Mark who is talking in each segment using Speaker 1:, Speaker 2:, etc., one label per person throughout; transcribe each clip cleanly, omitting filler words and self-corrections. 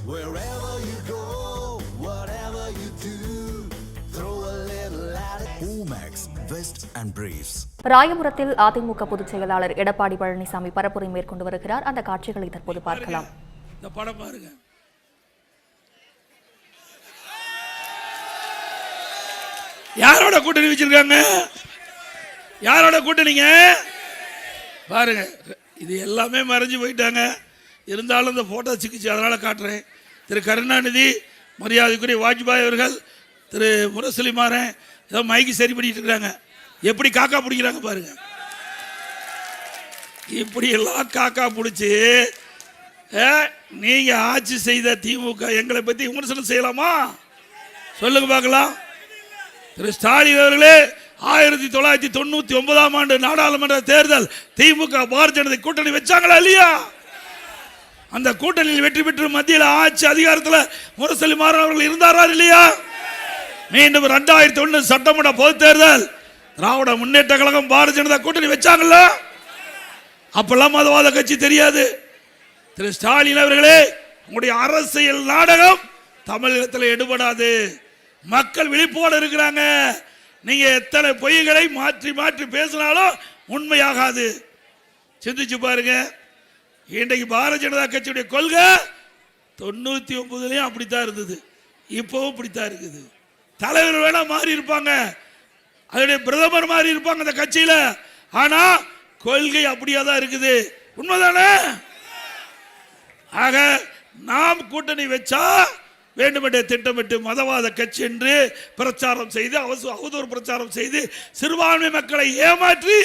Speaker 1: Wherever you go, whatever you do, throw a little at it. Omax, Vest and Briefs.
Speaker 2: ராயபுரத்தில் அதிமுக பொதுச் செயலாளர் எடப்பாடி பழனிசாமி பரப்புரை மேற்கொண்டு வருகிறார். அந்த காட்சிகளை தற்போது பார்க்கலாம்.
Speaker 3: இந்த படம் பாருங்க. யாரோட கூட்டணி வச்சிருக்காங்க? யாரோட கூட்டணிங்க பாருங்க. இது எல்லாமே மறைஞ்சு போயிட்டாங்க. இருந்தாலும் இந்த போட்டோ சிக்கிச்சு, அதனால காட்டுறேன். திரு கருணாநிதி, மரியாதைக்குரிய வாஜ்பாய் அவர்கள், திரு முரசொலிமாறன் ஏதோ மைக்கு சரி பண்ணிட்டு இருக்கிறாங்க. எப்படி காக்கா பிடிக்கிறாங்க பாருங்க. இப்படி எல்லாம் காக்கா பிடிச்சி நீங்க ஆட்சி செய்த திமுக எங்களை பத்தி விமர்சனம் செய்யலாமா? சொல்லுங்க பார்க்கலாம். திரு ஸ்டாலின் அவர்களே, 1999ஆம் ஆண்டு நாடாளுமன்ற தேர்தல் திமுக பாரதிய ஜனதா கூட்டணி வச்சாங்களா இல்லையா? அந்த கூட்டணியில் வெற்றி பெற்று மத்தியில் ஆட்சி அதிகாரத்தில் முரசொலிமாறன் அவர்கள் இருந்தாரா இல்லையா? மீண்டும் 2001 சட்டமன்ற பொதுத் தேர்தல் திராவிட முன்னேற்ற கழகம் பாரதிய ஜனதா கூட்டணி வச்சாங்கல்ல? அப்பெல்லாம் மதவாத கட்சி தெரியாது. திரு ஸ்டாலின் அவர்களே, உங்களுடைய அரசியல் நாடகம் தமிழகத்தில் எடுபடாது. மக்கள் விழிப்போடு இருக்கிறாங்க. நீங்க எத்தனை பொய்களை மாற்றி மாற்றி பேசினாலும் உண்மையாகாது. சிந்திச்சு பாருங்க. இன்றைக்கு பாரதிய ஜனதா கட்சியுடைய கொள்கை 99லயும் அப்படித்தான் இருந்தது, இப்பவும் அப்படித்தான் இருக்குது. தலைவர் வேணா மாறி இருப்பாங்க, அதனுடைய பிரதமர் மாறி இருப்பாங்க அந்த கட்சியில, ஆனா கொள்கை அப்படியே தான் இருக்குது. உண்மைதானே? ஆக நாம் கூட்டணி வச்சா வேண்டுமென்றே திட்டமிட்டு மதவாத கட்சி என்று பிரச்சாரம் செய்து அவதூறு பிரச்சாரம் செய்து சிறுபான்மை மக்களை ஏமாற்றி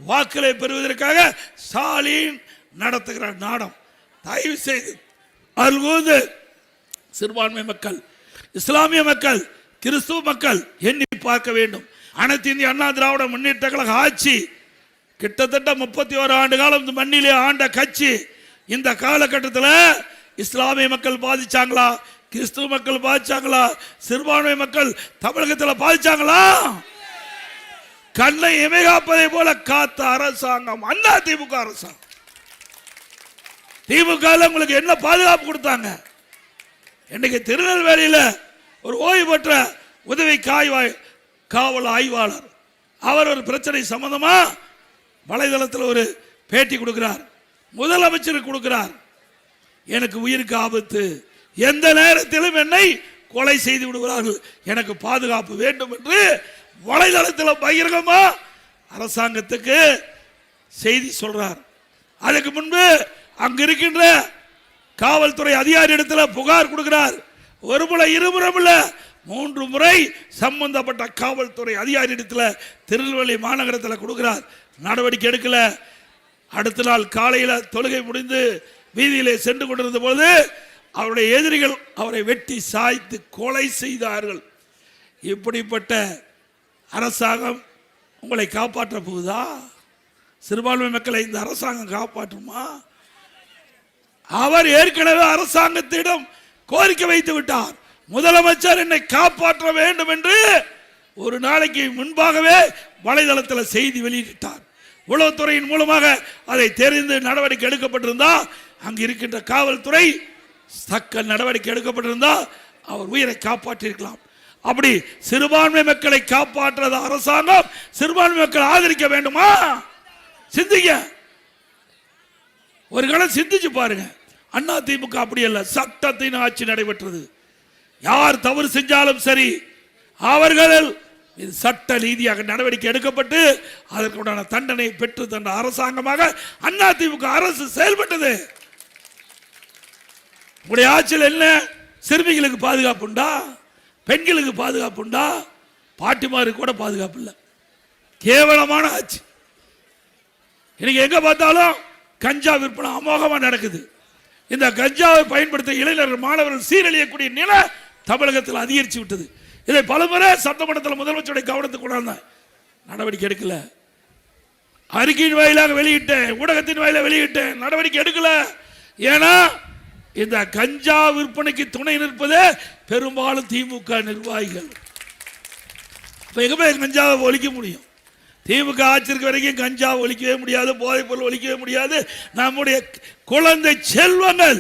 Speaker 3: வாக்களை பெறுவதற்காக ஸ்டாலின் நடத்துகிற நாடம். தயவு செய்து அல்கூது சிறுபான்மை மக்கள், இஸ்லாமிய மக்கள், கிறிஸ்துவ மக்கள் எண்ணி பார்க்க வேண்டும். அனைத்து இந்திய அண்ணா திராவிட முன்னேற்ற கழக ஆட்சி கிட்டத்தட்ட 31 ஆண்டு காலம் இந்த மண்ணிலே ஆண்ட கட்சி. இந்த காலகட்டத்தில் இஸ்லாமிய மக்கள் பாதிச்சாங்களா? கிறிஸ்துவ மக்கள் பாதிச்சாங்களா? சிறுபான்மை மக்கள் தமிழகத்தில் பாதிச்சாங்களா? கண்ணை இமைகாப்பதை போல காத்த அரசாங்கம் அண்ணா திமுக அரசாங்கம். திமுக உங்களுக்கு என்ன பாதுகாப்பு கொடுத்தாங்க? இன்னைக்கு திருநெல்வேலியில் ஒரு ஓய்வு பெற்ற உதவி காவல் ஆய்வாளர் அவர் ஒரு பிரச்சனை சம்பந்தமா வலைதளத்தில் ஒரு பேட்டி கொடுக்கிறார். முதலமைச்சருக்கு கொடுக்கிறார். எனக்கு உயிருக்கு ஆபத்து, எந்த நேரத்திலும் என்னை கொலை செய்து விடுகிறார்கள், எனக்கு பாதுகாப்பு வேண்டும் என்று வலைதளத்தில் பகிரங்கமா அரசாங்கத்துக்கு செய்தி சொல்றார். அதுக்கு முன்பு அங்க இருக்கின்ற காவல்துறை அதிகாரி இடத்துல புகார் கொடுக்கிறார். ஒரு முறை, இருமுறை இல்ல, 3 முறை சம்பந்தப்பட்ட காவல்துறை அதிகாரி இடத்துல திருநெல்வேலி மாநகரத்தில் கொடுக்கிறார். நடவடிக்கை எடுக்கல. அடுத்த நாள் காலையில் தொழுகை முடிந்து வீதியிலே சென்று கொண்டிருந்த போது அவருடைய எதிரிகள் அவரை வெட்டி சாய்த்து கொலை செய்தார்கள். இப்படிப்பட்ட அரசாங்கம் உங்களை காப்பாற்ற போகுதா? சிறுபான்மை மக்களை இந்த அரசாங்கம் காப்பாற்றுமா? அவர் ஏற்கனவே அரசாங்கத்திடம் கோரிக்கை வைத்து விட்டார். முதலமைச்சர் என்னை காப்பாற்ற வேண்டும் என்று ஒரு நாளைக்கு முன்பாகவே வலைதளத்தில் செய்தி வெளியிட்டார். உளவுத்துறையின் மூலமாக அதை தெரிந்து நடவடிக்கை எடுக்கப்பட்டிருந்தா, அங்கு இருக்கின்ற காவல்துறை தக்க நடவடிக்கை எடுக்கப்பட்டிருந்தா அவர் உயிரை காப்பாற்றிருக்கலாம். அப்படி சிறுபான்மை மக்களை காப்பாற்றாத அரசாங்கம் சிறுபான்மை மக்களை ஆதரிக்க வேண்டுமா? சிந்திங்க, ஒரு கணம் சிந்திச்சு பாருங்க. அண்ணா திமுக அப்படி அல்ல, சட்டத்தின் ஆட்சி நடைபெற்றது. யார் தவறு செஞ்சாலும் சரி, அவர்கள் சட்ட ரீதியாக நடவடிக்கை எடுக்கப்பட்டு அதற்குண்டான தண்டனை பெற்று தந்த அரசாங்கமாக அண்ணா திமுக அரசு செயல்பட்டது. உங்களுடைய ஆட்சியில் என்ன சிறுமிகளுக்கு பாதுகாப்பு உண்டா? பெண்களுக்கு பாதுகாப்பு உண்டா? பாட்டிமாருக்கு கூட பாதுகாப்பு இல்லை. கேவலமான ஆட்சி. இன்னைக்கு எங்க பார்த்தாலும் கஞ்சா விற்பனை அமோகமா நடக்குது. இந்த கஞ்சாவை பயன்படுத்த இளைஞர்கள், மாணவர்கள் சீரழியக்கூடிய நிலை தமிழகத்தில் அதிகரித்து விட்டது. இதை பலமுறை சட்டமன்றத்தில் முதலமைச்சருடைய கவனத்துக்கு கொண்டாந்த நடவடிக்கை எடுக்கல. அறிக்கையின் வாயிலாக வெளியிட்டேன், ஊடகத்தின் வாயிலாக வெளியிட்டேன், நடவடிக்கை எடுக்கல. ஏன்னா இந்த கஞ்சா விற்பனைக்கு துணை நிற்பதே பெரும்பாலும் திமுக நிர்வாகிகள். எங்க கஞ்சாவை ஒழிக்க முடியும்? திமுக ஆட்சிக்கு வரைக்கும் கஞ்சா ஒழிக்கவே முடியாது, போதைப் பொருள் ஒழிக்கவே முடியாது. நம்முடைய குழந்தை செல்வங்கள்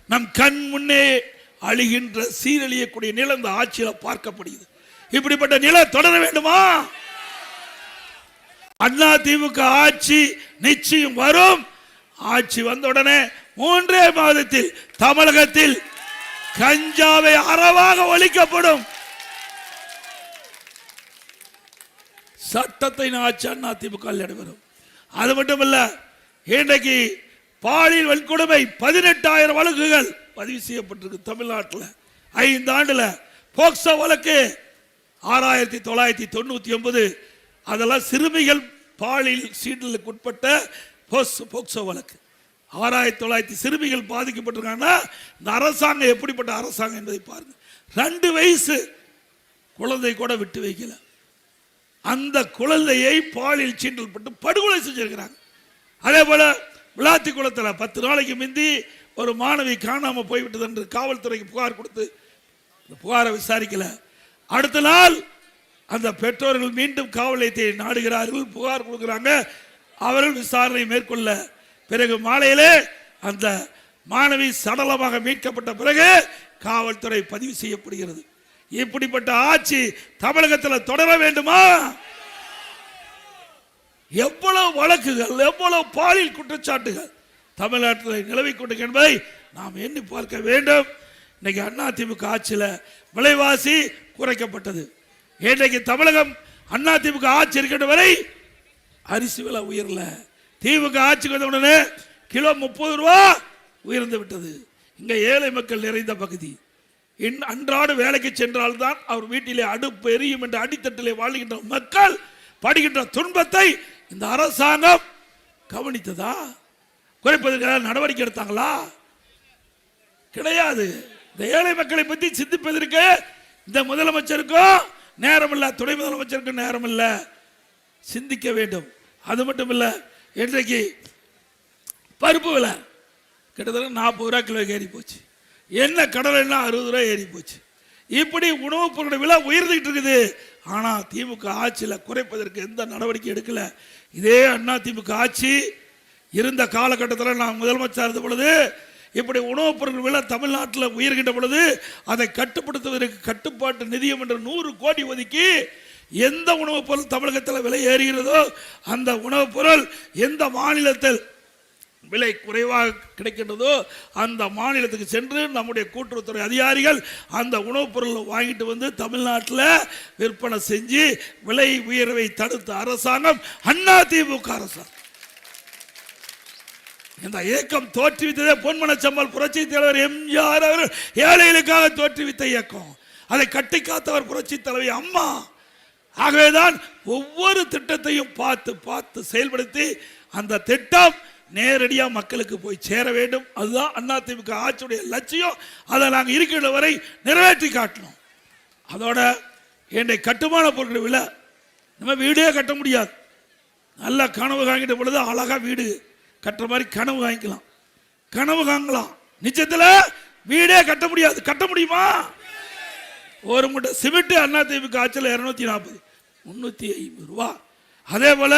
Speaker 3: நம் கண் முன்னே அழிகின்ற சீரழியக்கூடிய நிலை இந்த ஆட்சியில பார்க்கப்படுகிறது. இப்படிப்பட்ட நிலை தொடர வேண்டுமா? அண்ணா திமுக ஆட்சி நிச்சயம் வரும். ஆட்சி வந்தவுடனே 3 மாதத்தில் தமிழகத்தில் கஞ்சாவை அறவாக ஒழிக்கப்படும். சட்டத்தை ஆட்சி அண்ணா திமுக நடைபெறும். அது மட்டுமல்ல, இன்றைக்கு பாலியல் வன்கொடுமை 18,000 வழக்குகள் பதிவு செய்யப்பட்டிருக்கு தமிழ்நாட்டில். 5 ஆண்டுல போக்சோ வழக்கு 6,999. அதெல்லாம் சிறுமிகள் பாலியல் சீண்டலுக்கு உட்பட்ட போக்சோ வழக்கு. 6,900 சிறுமிகள் பாதிக்கப்பட்டிருக்காங்கன்னா இந்த அரசாங்கம் எப்படிப்பட்ட அரசாங்கம் என்பதை பாருங்க. 2 வயசு குழந்தை கூட விட்டு வைக்கல. அந்த குழந்தையை பாலியல் சீண்டல் பட்டு படுகொலை செஞ்சிருக்கிறாங்க. அதே போல விளாத்தி குளத்தில் 10 நாளைக்கு முந்தி ஒரு மாணவி காணாம போய்விட்டது என்று காவல்துறைக்கு புகார் கொடுத்து புகாரை விசாரிக்கல. அடுத்த நாள் அந்த பெற்றோர்கள் மீண்டும் காவல் நிலையத்தை நாடுகிறார்கள், புகார் கொடுக்கிறாங்க. அவர்கள் விசாரணை மேற்கொள்ள பிறகு மாலையிலே அந்த மாணவி சடலமாக மீட்கப்பட்ட பிறகு காவல்துறை பதிவு செய்யப்படுகிறது. இப்படிப்பட்ட ஆட்சி தமிழகத்தில் தொடர வேண்டுமா? எவ்வளவு வழக்குகள், எவ்வளவு பாலியல் குற்றச்சாட்டுகள் தமிழ்நாட்டில் நிலவிக் கொண்டு என்பதை நாம் எண்ணி பார்க்க வேண்டும். இன்னைக்கு அண்ணா திமுக ஆட்சியில் விலைவாசி குறைக்கப்பட்டது. இன்றைக்கு தமிழகம் அண்ணா திமுக ஆட்சி இருக்கின்ற வரை அரிசி விலை உயரல. திமுக ஆட்சிக்கு வந்த உடனே கிலோ 30 ரூபா உயர்ந்து விட்டது. இங்க ஏழை மக்கள் நிறைந்த பகுதி. அன்றாட வேலைக்கு சென்றால்தான் அவர் வீட்டிலே அடுப்பு எரியும் என்ற அடித்தட்டிலே வாழ்கின்ற மக்கள் படுகின்ற துன்பத்தை இந்த அரசாங்கம் கவனித்ததா? குறைப்பதற்காக நடவடிக்கை எடுத்தாங்களா? கிடையாது. இந்த ஏழை மக்களை பற்றி சிந்திப்பதற்கு இந்த முதலமைச்சருக்கும் நேரம் இல்ல, துணை முதலமைச்சருக்கும் நேரம் இல்ல. சிந்திக்க வேண்டும். அது மட்டும் இல்ல, இன்றைக்கு பருப்பு விலை கிட்டத்தட்ட 40 ரூபாய் கிலோ ஏறி போச்சு. என்ன கடலை எல்லாம் 60 ரூபாய் ஏறி போச்சு. இப்படி உணவுப் பொருட்கள் விலை உயர்ந்துகிட்டு இருக்குது. ஆனா திமுக ஆட்சியில் குறைப்பதற்கு எந்த நடவடிக்கை எடுக்கல. இதே அண்ணா திமுக ஆட்சி இருந்த காலகட்டத்தில் நான் முதலமைச்சர் இருந்த பொழுது இப்படி உணவுப் பொருட்கள் விலை தமிழ்நாட்டில் உயர்கின்ற பொழுது அதை கட்டுப்படுத்துவதற்கு கட்டுப்பாட்டு நிதியம் என்ற 100 கோடி ஒதுக்கி எந்த உணவுப் பொருள் தமிழகத்தில் விலை ஏறுகிறதோ அந்த உணவுப் பொருள் எந்த மாநிலத்தில் விலை குறைவாக கிடைக்கின்றதோ அந்த மாநிலத்துக்கு சென்று நம்முடைய கூட்டுறவுத்துறை அதிகாரிகள் அந்த உணவுப் பொருளை வாங்கிட்டு வந்து தமிழ்நாட்டில் விற்பனை செஞ்சு விலை உயர்வை தடுத்த அரசாங்கம் அண்ணா திமுக அரசாங்கம். இந்த இயக்கம் தோற்றுவித்ததே பொன்மனச்செம்மல் புரட்சி தலைவர் எம்ஜிஆர் அவர்கள் ஏழைகளுக்காக தோற்றுவித்த இயக்கம். அதை கட்டி காத்தவர் புரட்சி தலைவி அம்மா. ஆகவேதான் ஒவ்வொரு திட்டத்தையும் பார்த்து பார்த்து செயல்படுத்தி அந்த திட்டம் நேரடியாக மக்களுக்கு போய் சேர வேண்டும். அதுதான் அதிமுக ஆட்சியுடைய லட்சியம். அதை நாங்கள் இருக்கின்ற வரை நிறைவேற்றி காட்டணும். அதோட என்னுடைய கட்டுமான பொருட்கள் விலை நம்ம வீடே கட்ட முடியாது. நல்ல கனவு வாங்கிட்ட பொழுது அழகா வீடு கட்டுற மாதிரி கனவு வாங்கிக்கலாம், கனவு வாங்கலாம். நிச்சயத்தில் வீடே கட்ட முடியாது. கட்ட முடியுமா? ஒரு மூட்டை சிமெண்ட் அதிமுக ஆட்சியில் 240 350 ரூபா. அதே போல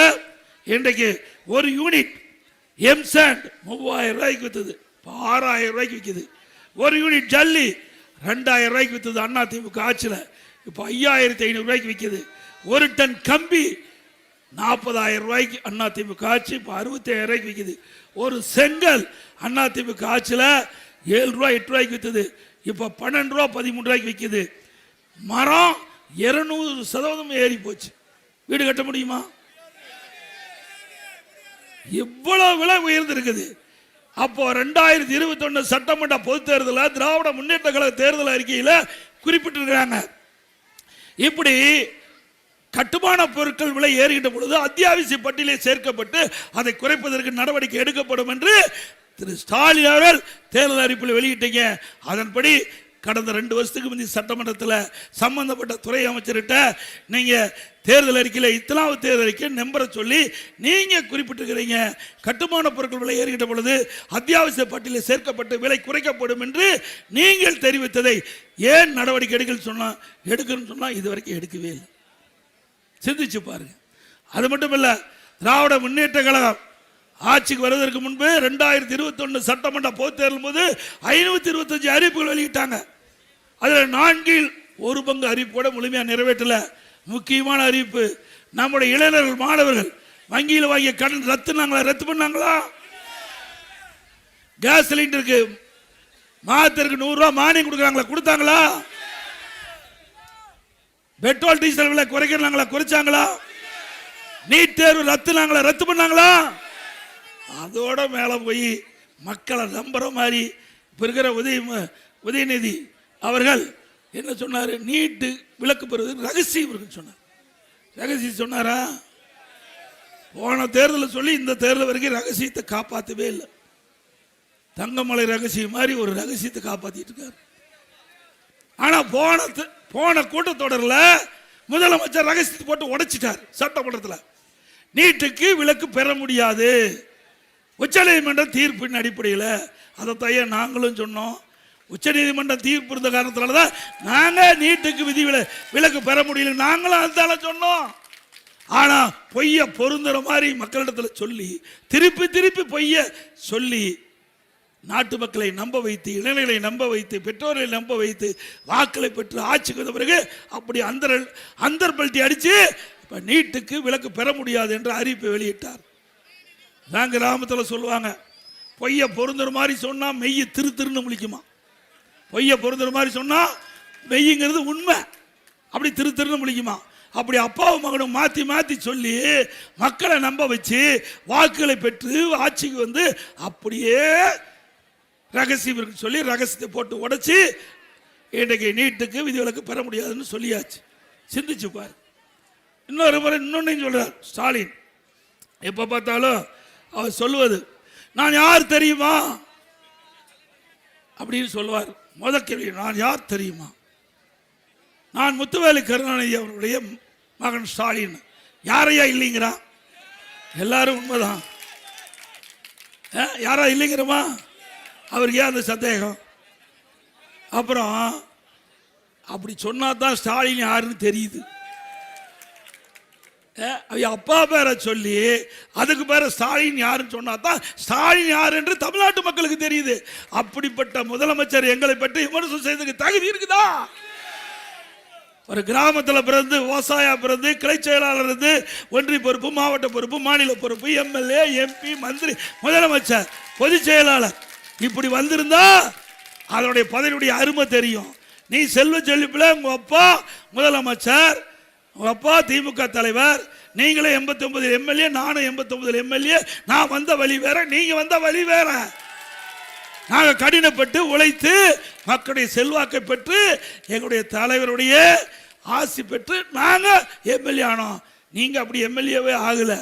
Speaker 3: இன்றைக்கு ஒரு யூனிட் எம்சாண்ட் 3000 ரூபாய்க்கு வித்தது, 6000 ரூபாய்க்கு விற்குது. ஒரு யூனிட் ஜல்லி 2000 ரூபாய்க்கு வித்தது அதிமுக ஆட்சியில், இப்போ 5500 ரூபாய்க்கு விற்குது. ஒரு டன் கம்பி 40,000 ரூபாய்க்கு அதிமுக ஆட்சி இப்போ 65,000 ரூபாய்க்கு விற்குது. ஒரு செங்கல் அதிமுக ஆட்சியில் 7 ரூபாய் 8 ரூபாய்க்கு விற்றது, இப்போ 12 ரூபா 13 ரூபாய்க்கு விற்குது. மரம் 200% ஏறி போச்சு. வீடு கட்ட முடியுமா? இவ்வளவு விலை உயர்ந்திருக்குது. அப்போ 2021 சட்டமன்ற பொது தேர்தலில் திராவிட முன்னேற்ற கழக தேர்தல் அறிக்கையில் குறிப்பிட்டிருக்கிறாங்க. இப்படி கட்டுமான பொருட்கள் விலை ஏறுகின்ற பொழுது அத்தியாவசிய பட்டியலே சேர்க்கப்பட்டு அதை குறைப்பதற்கு நடவடிக்கை எடுக்கப்படும் என்று திரு ஸ்டாலின் அவர்கள் தேர்தல் அறிக்கையில் வெளியிட்டீங்க. அதன்படி கடந்த 2 வருஷத்துக்கு முந்தைய சட்டமன்றத்தில் சம்பந்தப்பட்ட துறை அமைச்சர்கிட்ட நீங்க தேர்தல் அறிக்கையில் இத்தனாவது தேர்தல் அறிக்கை நம்பரை சொல்லி நீங்க குறிப்பிட்டிருக்கிறீங்க. கட்டுமான பொருட்கள் விலை ஏறுகின்ற பொழுது அத்தியாவசிய பட்டியலில் சேர்க்கப்பட்டு விலை குறைக்கப்படும் என்று நீங்கள் தெரிவித்ததை ஏன் நடவடிக்கை எடுக்கணும்னு சொன்னா இதுவரைக்கும் எடுக்கவே இல்லை. சிந்திச்சு பாருங்க. அது மட்டும் இல்ல, திராவிட முன்னேற்ற கழகம் ஆட்சிக்கு வருவதற்கு முன்பு 2021 சட்டமன்ற பொது தேர்தல் போது 525 அறிவிப்புகள் வெளியிட்டாங்க. அதில் 4 பங்கு அறிவிப்போட முழுமையாக நிறைவேற்றல. முக்கியமான அறிவிப்பு, நம்முடைய இளைஞர்கள் மாணவர்கள் வங்கியில் வாங்கிய கடன் ரத்து பண்ணாங்களா? கேஸ் சிலிண்டருக்கு மாதத்திற்கு 100 ரூபாய் மானியம் கொடுக்குறாங்களா? கொடுத்தாங்களா? பெட்ரோல் டீசல் விலை குறைக்கிறாங்களா? குறைச்சாங்களா? நீட் தேர்வு ரத்து பண்ணாங்களா? அதோட மேல போய் மக்களை நம்புற மாதிரி இப்ப இருக்கிற உதயநிதி அவர்கள் என்ன சொன்னாரு? நீட்டு விலக்கு பெறுவது ரகசியம் சொன்னார். ரகசியம் சொன்னாரா? போன தேர்தலில் சொல்லி இந்த தேர்தல் வரைக்கும் ரகசியத்தை காப்பாற்றவே இல்லை. தங்கமலை ரகசியம் மாதிரி ஒரு ரகசியத்தை காப்பாத்திட்டு இருக்காரு. ஆனா போன கூட்டத்தொடரில் முதலமைச்சர் ரகசியத்தை போட்டு உடைச்சிட்டார். சட்டமன்றத்தில் நீட்டுக்கு விலக்கு பெற முடியாது, உச்சநீதிமன்ற தீர்ப்பின் அடிப்படையில். அதைத்தான் நாங்களும் சொன்னோம். உச்சநீதிமன்ற தீர்ப்பு இருந்த காரணத்தினால்தான் நாங்கள் நீட்டுக்கு விலக்கு பெற முடியல, நாங்களும் அதுதான் சொன்னோம். ஆனா பொய்ய பொருந்துற மாதிரி மக்களிடத்தில் சொல்லி திருப்பி பொய்ய சொல்லி நாட்டு மக்களை நம்ப வைத்து, இளைஞர்களை நம்ப வைத்து, பெற்றோர்களை நம்ப வைத்து வாக்களை பெற்று ஆட்சிக்கு வந்த பிறகு அப்படி அந்தர் பல்ட்டி அடிச்சு இப்ப நீட்டுக்கு விலக்கு பெற முடியாது என்ற அறிவிப்பை வெளியிட்டார். நாங்க கிராமத்தில் சொல்லுவாங்க, பொய்ய பொருந்துற மாதிரி சொன்னா மெய்ய திருன்னு முழிக்குமா. பொய்ய பொருந்துற மாதிரி சொன்னா மெய்யுங்கிறது உண்மை, அப்படி திருன்னு முழிக்குமா. அப்படி அப்பாவும் மகனும் மாத்தி சொல்லி மக்களை நம்ப வச்சு வாக்குகளை பெற்று ஆட்சிக்கு வந்து அப்படியே ரகசியம் சொல்லி ரகசியத்தை போட்டு உடைச்சு இன்றைக்கு நீட்டுக்கு விதிவிலக்கு பெற முடியாதுன்னு சொல்லியாச்சு. சிந்திச்சு பாரு. இன்னொரு முறை இன்னொன்னையும் சொல்றார் ஸ்டாலின். எப்ப பார்த்தாலும் அவர் சொல்லுவது, நான் யார் தெரியுமா அப்படின்னு சொல்லுவார். முதல் கேள்வி, நான் யார் தெரியுமா? நான் முத்துவேலு கருணாநிதி அவருடைய மகன் ஸ்டாலின். யாரையா இல்லைங்கிறா? எல்லாரும் உண்மைதான். யாரா இல்லைங்கிறமா? அவருக்கு ஏன் அந்த சந்தேகம்? அப்புறம் அப்படி சொன்னா தான் ஸ்டாலின் யாருன்னு தெரியுது. அப்பா பேரை சொல்லி அதுக்கு பேர ஸ்டாலின் யாருன்னு சொன்னா தான் ஸ்டாலின் யார் என்று தமிழ்நாட்டு மக்களுக்கு தெரியுது. அப்படிப்பட்ட முதலமைச்சர் எங்களை பற்றி விமர்சனம் செய்ததுக்கு தகுதி இருக்குதா? ஒரு கிராமத்தில் பிறந்து விவசாயா பிறந்து கிளை செயலாளர் இருந்து ஒன்றிய பொறுப்பு, மாவட்ட பொறுப்பு, மாநில பொறுப்பு, எம்எல்ஏ, எம்பி, மந்திரி, முதலமைச்சர், பொதுச் செயலாளர் இப்படி வந்திருந்தா அதனுடைய பதவியுடைய அருமை தெரியும். நீ செல்வ செழிப்பில் உங்க அப்பா முதலமைச்சர், உங்க அப்பா திமுக தலைவர், நீங்களே 89 எம்எல்ஏ, நானும் 89 எம்எல்ஏ. நான் வந்த வழி வேற, நீங்க வந்த வழி வேற. நாங்க கடினப்பட்டு உழைத்து மக்களுடைய செல்வாக்கை பெற்று எங்களுடைய தலைவருடைய ஆசி பெற்று நாங்க எம்எல்ஏ ஆனோம். நீங்க அப்படி எம்எல்ஏவே ஆகல.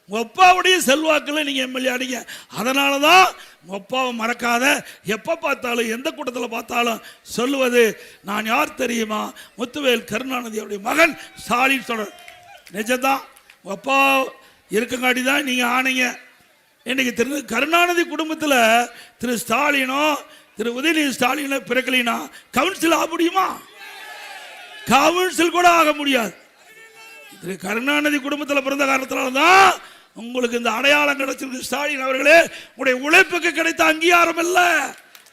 Speaker 3: உங்க அப்பாவுடைய செல்வாக்கில் நீங்க எம்எல்ஏ ஆனீங்க. அதனாலதான் உங்க அப்பாவை மறக்காத, எப்ப பார்த்தாலும் எந்த கூட்டத்தில் பார்த்தாலும் சொல்லுவது, நான் யார் தெரியுமா? முத்துவேல் கருணாநிதி அவருடைய மகன் ஸ்டாலின் சொல்ற. நிஜம்தான். உங்க அப்பா இருக்கங்காட்டி தான் நீங்க ஆனீங்க. இன்னைக்கு திரு கருணாநிதி குடும்பத்தில் திரு ஸ்டாலினோ திரு உதயநிதி ஸ்டாலினோ பிறக்கலினா கவுன்சில் ஆக முடியுமா? கவுன்சில் கூட ஆக முடியாது. திரு கருணாநிதி குடும்பத்தில் பிறந்த காரணத்தினால்தான் உங்களுக்கு இந்த அடையாளம் கிடைச்சிருக்கு. ஸ்டாலின் அவர்களே, உங்களுடைய உழைப்புக்கு கிடைத்த அங்கீகாரம் இல்ல.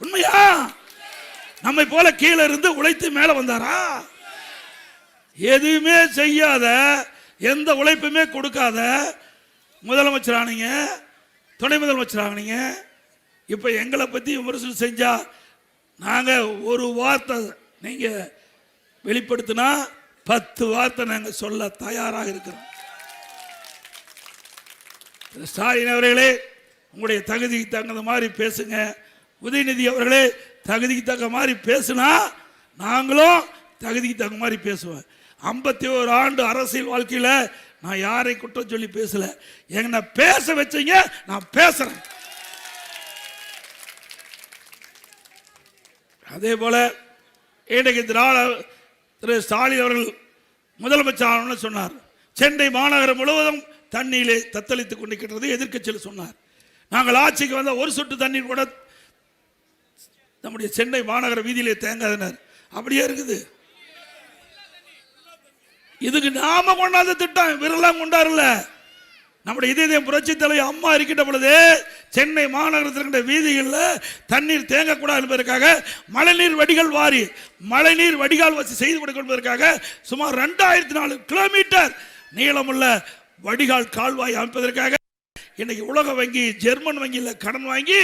Speaker 3: உண்மையா? நம்மை போல கீழே இருந்து உழைத்து மேல வந்தாரா? எதுவுமே செய்யாத, எந்த உழைப்புமே கொடுக்காத முதலமைச்சர் ஆனீங்க, துணை முதலமைச்சர் ஆனீங்க. இப்ப எங்களை பத்தி விமர்சனம் செஞ்சா நாங்க ஒரு வார்த்தை நீங்க வெளிப்படுத்தினா 10 வார்த்தை நாங்க சொல்ல தயாராக இருக்கிறோம். ஸ்டாலின் அவர்களே, உங்களுடைய தகுதிக்கு தகுந்த மாதிரி பேசுங்க. உதயநிதி அவர்களே, தகுதிக்கு தக்க மாதிரி பேசுனா நாங்களும் தகுதிக்கு தக்க மாதிரி பேசுவோம். 51 ஆண்டு அரசியல் வாழ்க்கையில நான் யாரை குற்றம் சொல்லி பேசல. என்ன பேச வச்சீங்க, நான் பேசுறேன். அதே போல இன்றைக்கு திரு ஸ்டாலின் அவர்கள் முதலமைச்சர் சொன்னார், சென்னை மாநகரம் முழுவதும் தண்ணீரை தத்தளித்துக் கொண்டிருக்கிறது எதிர்க்கட்சியில் சொன்னார். நாங்கள் ஆட்சிக்கு வந்த ஒரு சொட்டு தண்ணீர் கூட நம்முடைய சென்னை மாநகர வீதியிலே தேங்காதனர். அப்படியே இருக்குது. இதுக்கு நாம கொண்டாந்த திட்டம் விரலாம் கொண்டாடல. நம்முடைய இதய புரட்சி தலைவர் அம்மா இருக்கின்ற பொழுது சென்னை மாநகரத்தில் இருக்கின்ற வீதிகளில் தண்ணீர் தேங்கக்கூடாது என்பதற்காக மழைநீர் வடிகள் வாரி மழைநீர் வடிகால் வசதி செய்து கொடுப்பதற்காக சுமார் 2004 கிலோமீட்டர் நீளமுள்ள வடிகால் கால்வாய் அமைப்பதற்காக இன்னைக்கு உலக வங்கி, ஜெர்மன் வங்கியில் கடன் வாங்கி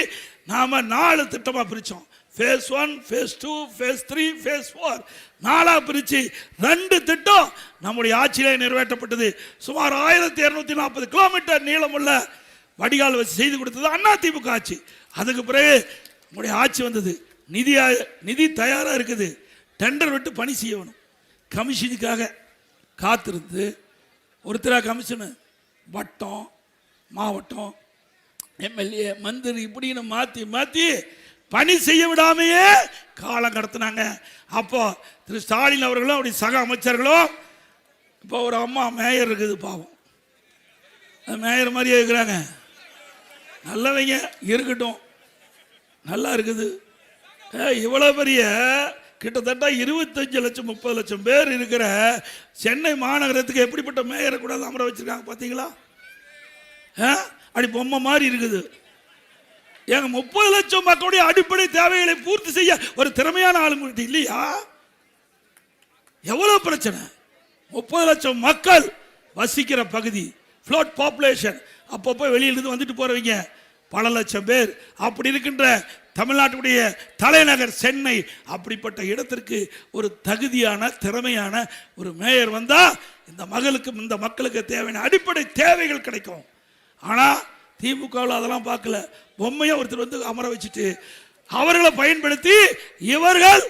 Speaker 3: நாம 4 திட்டமா பிரிச்சோம். phase 1, phase 2, phase 3, phase 4 4ஆ பிரிச்சு 2 திட்டம் நம்முடைய ஆட்சியிலே நிறைவேற்றப்பட்டது. சுமார் 1240 கிலோமீட்டர் நீளமுள்ள வடிகால் வசதி செய்து கொடுத்தது அதிமுக ஆட்சி. அதுக்கு பிறகு நம்முடைய ஆட்சி வந்தது. நிதி தயாரா இருக்குது. டெண்டர் விட்டு பணி செய்யணும். கமிஷனுக்காக காத்திருந்து ஒருத்தரா கமிஷனு, வட்டம், மாவட்டம், எம்எல்ஏ, மந்திரி இப்படின்னு மாற்றி மாற்றி பணி செய்ய விடாமையே காலம் கடத்தினாங்க. அப்போ திரு ஸ்டாலின் அவர்களும் அப்படி சக அமைச்சர்களும், இப்போ ஒரு அம்மா மேயர் இருக்குது, பாவம் மேயர் மாதிரியே இருக்கிறாங்க, நல்லவங்க இருக்கட்டும், நல்லா இருக்குது. இவ்வளோ பெரிய கிட்டத்தட்ட 25 லட்சம் 30 லட்சம் பேர் இருக்கிற சென்னை மாநகரத்துக்கு எப்படிப்பட்ட மேயரை கூட அமர வச்சிருக்காங்க பார்த்தீங்களா? அப்படி பொம்மை மாதிரி இருக்குது. ஏங்க 30 லட்சம் மக்களுடைய அடிப்படை தேவைகளை பூர்த்தி செய்ய ஒரு திறமையான ஆளுங்கிட்ட இல்லையா? எவ்வளவு பிரச்சனை. 30 லட்சம் மக்கள் வசிக்கிற பகுதி, ஃப்ளோட் பாப்புலேஷன், அப்பப்போ வெளியிலிருந்து வந்துட்டு போறவங்க பல லட்சம் பேர். அப்படி இருக்கின்ற தமிழ்நாட்டுடைய தலைநகர் சென்னை, அப்படிப்பட்ட இடத்திற்கு ஒரு தகுதியான திறமையான ஒரு மேயர் வந்தா இந்த மக்களுக்கு தேவையான அடிப்படை தேவைகள் கிடைக்கும். ஆனா திமுகவில் அதெல்லாம் பார்க்கல. பொம்மையை ஒருத்தர் வந்து அமர வச்சுட்டு அவர்களை பயன்படுத்தி இவர்கள்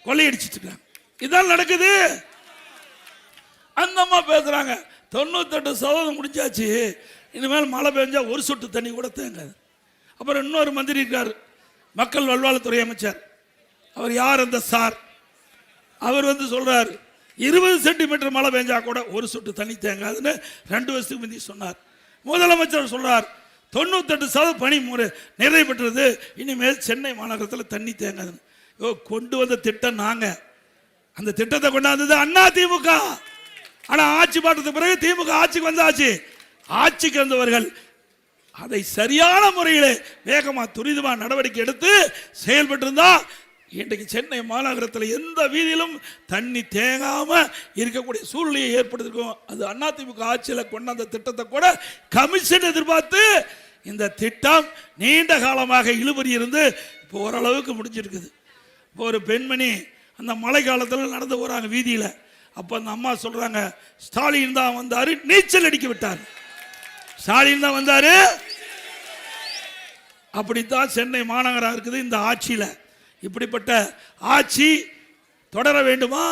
Speaker 3: கொள்ளையடிச்சிட்டு இருக்காங்க. இதான் நடக்குது. அந்த அம்மா பேசுறாங்க 98% முடிஞ்சாச்சு, இனிமேல் மழை பெஞ்சா ஒரு சொட்டு தண்ணி கூட தேங்காது. அப்புறம் இன்னொரு மந்திரி இருக்கார், மக்கள் நல்வாழ்வுத்துறை அமைச்சர். அவர் யார்? அந்த சார். அவர் வந்து சொல்றார் 20 சென்டிமீட்டர் மழை பெஞ்சா கூட ஒரு சொட்டு தண்ணி தேங்காதுன்னு 2 வருஷத்துக்கு முந்தி சொன்னார். முதலமைச்சர் சொல்றார் 98% பணி நிறைவு பெற்றது, இனிமேல் சென்னை மாநகரத்தில் தண்ணி தேங்காதுன்னு. கொண்டு வந்த திட்டம் நாங்க, அந்த திட்டத்தை கொண்டாந்தது அதிமுக. ஆனா ஆட்சி மாற்றத்துக்கு பிறகு திமுக ஆட்சிக்கு வந்தாச்சு. ஆட்சிக்கு வந்தவர்கள் அதை சரியான முறையில் வேகமா துரிதமா நடவடிக்கை எடுத்து செயல்பட்டு இருந்தா இன்றைக்கு சென்னை மாநகரத்தில் எந்த வீதியிலும் தண்ணி தேங்காம இருக்கக்கூடிய சூழ்நிலையை ஏற்படுத்திருக்கும். அது அதிமுக ஆட்சியில் கொண்டாந்த திட்டத்தை கூட கமிஷன் எதிர்பார்த்து இந்த திட்டம் நீண்ட காலமாக இழுபறி இருந்து இப்போ ஓரளவுக்கு முடிஞ்சிருக்குது. இப்போ ஒரு பெண்மணி அந்த மழை காலத்தில் நடந்து போறாங்க வீதியில். அப்போ அந்த அம்மா சொல்றாங்க, ஸ்டாலின் தான் வந்தாரு, நீச்சல் அடிக்க விட்டார். ஸ்டாலின் தான் வந்தாரு. அப்படித்தான் சென்னை மாநகரம் இருக்குது இந்த ஆட்சியில். இப்படிப்பட்ட ஆட்சி தொடர வேண்டுமா?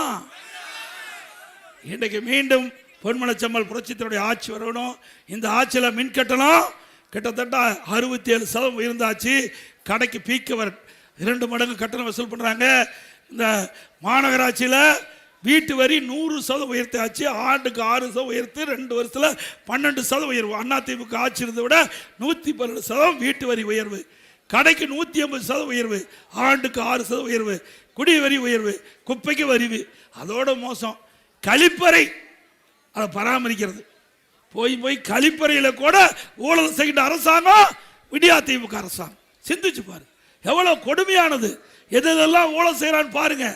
Speaker 3: இன்றைக்கு மீண்டும் பொன்மனச்செம்மல் புரட்சித்தனுடைய ஆட்சி வரணும். இந்த ஆட்சியில் மின் கட்டணம் கிட்டத்தட்ட 67% உயர்ந்தாச்சு. கடைக்கு பீக்கவர் 2 மடங்கு கட்டணம் வசூல் பண்றாங்க. இந்த மாநகராட்சியில் வீட்டு வரி 100% உயர்த்தாச்சு. ஆண்டுக்கு 6% உயர்த்து 2 வருஷத்தில் 12% உயர்வு. அதிமுக ஆட்சி இருந்ததை விட 112% வீட்டு வரி உயர்வு. கடைக்கு 150% உயர்வு, ஆண்டுக்கு 6% உயர்வு. குடி வரி உயர்வு, குப்பைக்கு வரி. அதோட மோசம் கழிப்பறை, அதை பராமரிக்கிறது. போய் கழிப்பறையில கூட ஊழல் செய்கின்ற அரசாங்கம் விடியா திமுக அரசாங்கம். சிந்திச்சு பாரு எவ்வளவு கொடுமையானது. எதெல்லாம் ஊழல் செய்யறான்னு பாருங்க.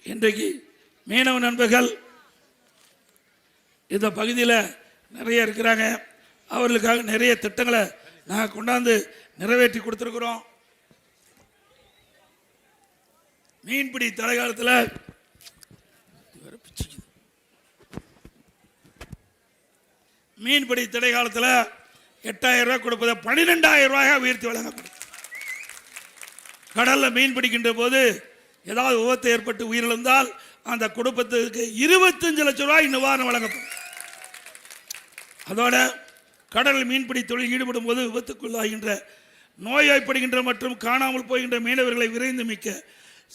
Speaker 3: இன்றைக்கு மீனவ நண்பர்கள் இந்த பகுதியில் நிறைய இருக்கிறாங்க. அவர்களுக்காக நிறைய திட்டங்களை நாங்கள் கொண்டாந்து நிறைவேற்றி கொடுத்துருக்குறோம். மீன்பிடி தடை காலத்தில் மீன்பிடி தடை காலத்தில் 8000 ரூபாய் கொடுப்பதை 12000 ரூபாயாக உயர்த்தி வழங்கப்படும். கடலில் மீன் பிடிக்கின்ற போது ஏதாவது விபத்து ஏற்பட்டு உயிரிழந்தால் அந்த குடும்பத்திற்கு 25 லட்சம் ரூபாய் நிவாரணம் வழங்கப்படும். அதோட கடலில் மீன்பிடி தொழில் ஈடுபடும் போது விபத்துக்குள்ளாகின்ற, நோய்வாய்ப்படுகின்ற மற்றும் காணாமல் போகின்ற மீனவர்களை விரைந்து மீட்க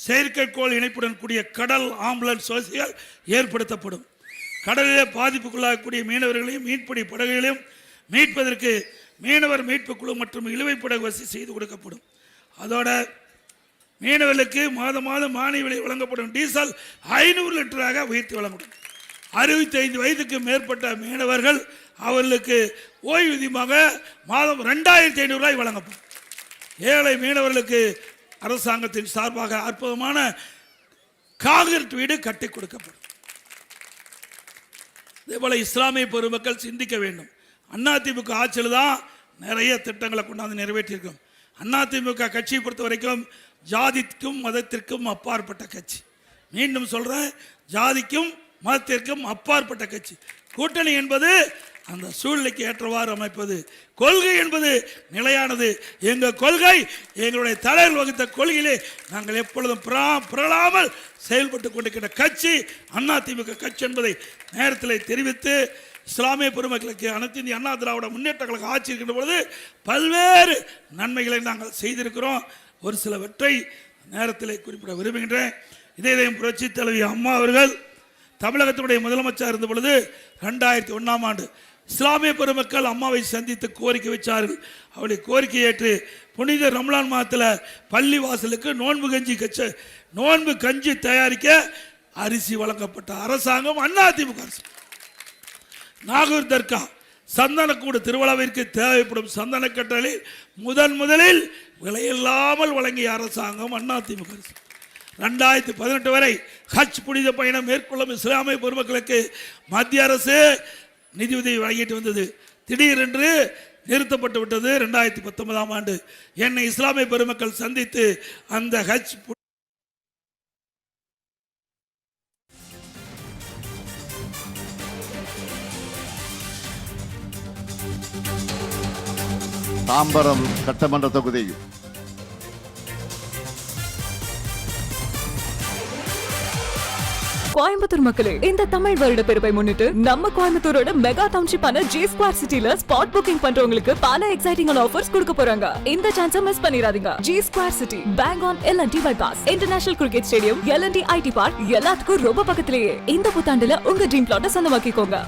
Speaker 3: செயற்கைக்கோள் இணைப்புடன் கூடிய கடல் ஆம்புலன்ஸ் வசதிகள் ஏற்படுத்தப்படும். கடலிலே பாதிப்புக்குள்ளாகக்கூடிய மீனவர்களையும் மீன்பிடி படகுகளையும் மீட்பதற்கு மீனவர் மீட்பு குழு மற்றும் இழுவை படகு வசதி செய்து கொடுக்கப்படும். அதோட மீனவர்களுக்கு மாதம் மானிய விலை வழங்கப்படும். டீசல் 500 லிட்டராக உயர்த்தி வழங்கப்படும். 65 வயதுக்கு மேற்பட்ட மீனவர்கள் அவர்களுக்கு ஓய்வூதியமாக மாதம் 2500 ரூபாய் வழங்கப்படும். ஏழை மீனவர்களுக்கு அரசாங்கத்தின் சார்பாக அற்புதமான காங்கிரீட் வீடு கட்டி கொடுக்கப்படும். இதேபோல இஸ்லாமிய பெருமக்கள் சிந்திக்க வேண்டும். அதிமுக ஆட்சியில் தான் நிறைய திட்டங்களை கொண்டாந்து நிறைவேற்றியிருக்கோம். அதிமுக கட்சியை பொறுத்த வரைக்கும் ஜாதிக்கும் மதத்திற்கும் அப்பாற்பட்ட கட்சி. மீண்டும் சொல்றேன், ஜாதிக்கும் மதத்திற்கும் அப்பாற்பட்ட கட்சி. கூட்டணி என்பது அந்த சூழ்நிலைக்கு ஏற்றவாறு அமைப்பது. கொள்கை என்பது நிலையானது. எங்கள் கொள்கை, எங்களுடைய தலைவர் வகுத்த கொள்கையிலே நாங்கள் எப்பொழுதும் பிறழாமல் செயல்பட்டு கொண்டிருக்கின்ற கட்சி அதிமுக கட்சி என்பதை நேரத்தில் தெரிவித்து, இஸ்லாமிய பெருமக்களுக்கு அனைத்து இந்திய அண்ணா திராவிட முன்னேற்ற கழக ஆட்சி இருக்கின்ற பொழுது பல்வேறு நன்மைகளை நாங்கள் செய்திருக்கிறோம். ஒரு சிலவற்றை நேரத்தில் குறிப்பிட விரும்புகின்றேன். இதே புரட்சி தலைவி அம்மா அவர்கள் தமிழகத்தினுடைய முதலமைச்சர் இருந்த பொழுது 2001ஆம் ஆண்டு இஸ்லாமிய பெருமக்கள் அம்மாவை சந்தித்து கோரிக்கை வச்சார்கள். அவருடைய கோரிக்கை ஏற்று புனித ரம்லான் மாதத்தில் பள்ளி வாசலுக்கு நோன்பு கஞ்சி தயாரிக்க அரிசி வழங்கப்பட்ட அரசாங்கம் அதிமுக அரசு. நாகூர் தர்கா சந்தனக்கூடு திருவிழாவிற்கு தேவைப்படும் சந்தன கட்டளை முதலில் விலையில்லாமல் வழங்கிய அரசாங்கம் அதிமுக அரசு. 2018 வரை ஹஜ் புனித பயணம் மேற்கொள்ளும் இஸ்லாமிய பெருமக்களுக்கு மத்திய அரசு நிதியுதவி வழங்கிட்டு வந்தது. திடீரென்று நிறுத்தப்பட்டு விட்டது. 2019ஆம் ஆண்டு என்னை இஸ்லாமிய பெருமக்கள் சந்தித்து அந்த ஹஜ்
Speaker 4: தாம்பரம் சட்டமன்ற தொகுதி
Speaker 5: கோயம்புத்தூர் மக்களே, இந்த தமிழ் வருட பிறப்பை முன்னிட்டு நம்ம கோயம்புத்தூரோட மெகா டவுன்ஷிப்பான ஜி ஸ்கொயர் சிட்டில ஸ்பாட் புக்கிங் பண்றவங்களுக்கு பல எக்ஸைட்டிங்கான ஆஃபர்ஸ் கொடுக்க போறாங்க. இந்த சான்ஸை மிஸ் பண்ணிராதீங்க. G square city, bank on L&T bypass, international cricket stadium, L&T IT park எல்லாத்துக்கும் ரொம்ப பக்கத்திலேயே. இந்த புத்தாண்டுல உங்க ட்ரீம் பிளாட்டை சொந்தமாக்கிக்கோங்க.